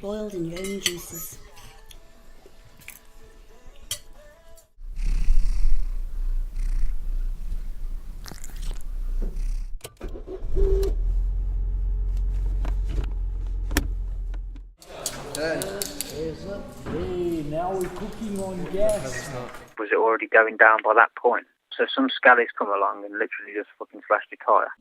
boiled in your own juices. Hey, now we're cooking on gas. Was it already going down by that point? So some scallies come along and literally just fucking slashed your tyre.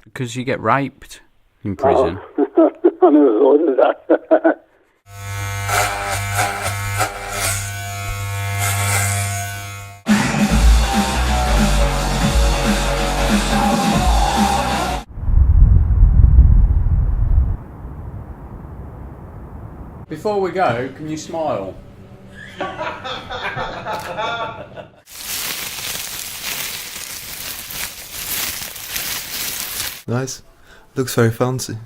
Because you get raped in prison. Oh. I never thought of that. Before we go, can you smile? Nice. Looks very fancy.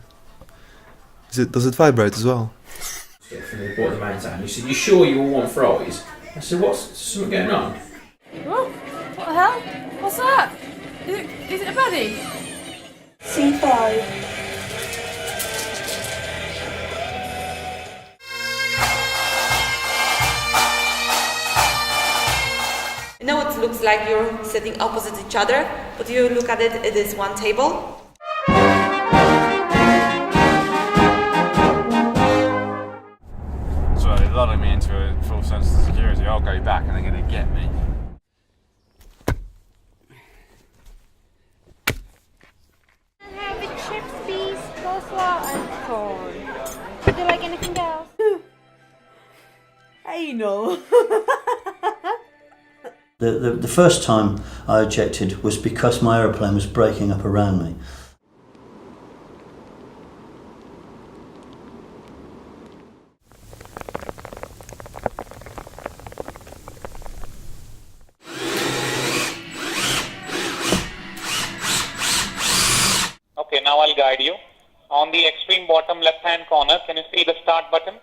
Does it vibrate as well? From the report of the main town. You said, "You sure you all want fries?" I said, "What's something going on?" What? What the hell? What's that? Is it a baddie? C5. You know, it looks like you're sitting opposite each other, but you look at it, it is one table. So they're lulling me into a full sense of security. I'll go back and they're going to get me. Have the chips, peas, coleslaw, and corn. Would you like anything else? Anal. The first time I ejected was because my aeroplane was breaking up around me. Okay, now I'll guide you. On the extreme bottom left hand corner, can you see the start button?